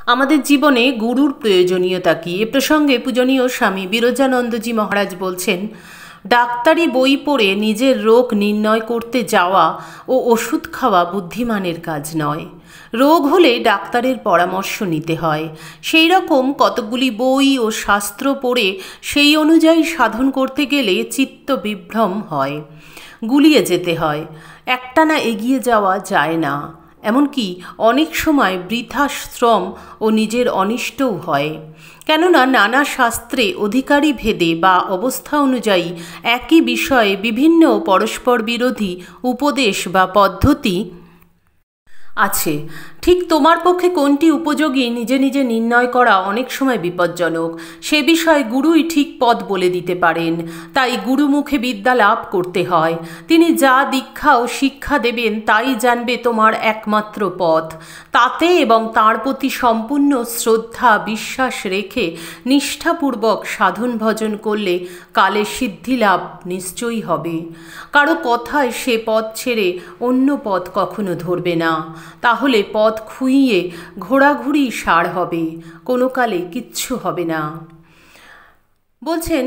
আমাদের জীবনে গুরুর প্রয়োজনীয়তা কী এ প্রসঙ্গে পূজনীয় স্বামী বিরজানন্দজি মহারাজ বলছেন, ডাক্তারি বই পড়ে নিজের রোগ নির্ণয় করতে যাওয়া ও ওষুধ খাওয়া বুদ্ধিমানের কাজ নয়। রোগ হলে ডাক্তারের পরামর্শ নিতে হয়। সেই রকম কতকগুলি বই ও শাস্ত্র পড়ে সেই অনুযায়ী সাধন করতে গেলে চিত্ত বিভ্রম হয়, গুলিয়ে যেতে হয়, একটানা এগিয়ে যাওয়া যায় না। এমনকি অনেক সময় বৃথা শ্রম ও নিজের অনিষ্টও হয়। কেননা নানা শাস্ত্রে অধিকারী ভেদে বা অবস্থা অনুযায়ী একই বিষয়ে বিভিন্ন পরস্পর বিরোধী উপদেশ বা পদ্ধতি আছে। ঠিক তোমার পক্ষে কোনটি উপযোগী নিজে নিজে নির্ণয় করা অনেক সময় বিপজ্জনক। সে বিষয়ে গুরুই ঠিক পথ বলে দিতে পারেন। তাই গুরুমুখে বিদ্যা লাভ করতে হয়। তিনি যা দীক্ষা ও শিক্ষা দেবেন তাই জানবে তোমার একমাত্র পথ। তাতে এবং তাঁর প্রতি সম্পূর্ণ শ্রদ্ধা বিশ্বাস রেখে নিষ্ঠাপূর্বক সাধন ভজন করলে কালে সিদ্ধি লাভ নিশ্চয়ই হবে। কারো কথায় সে পথ ছেড়ে অন্য পথ কখনো ধরবে না। তাহলে পথ খুইয়ে ঘোরাঘুরি সার হবে, কোনো কালে কিচ্ছু হবে না। বলছেন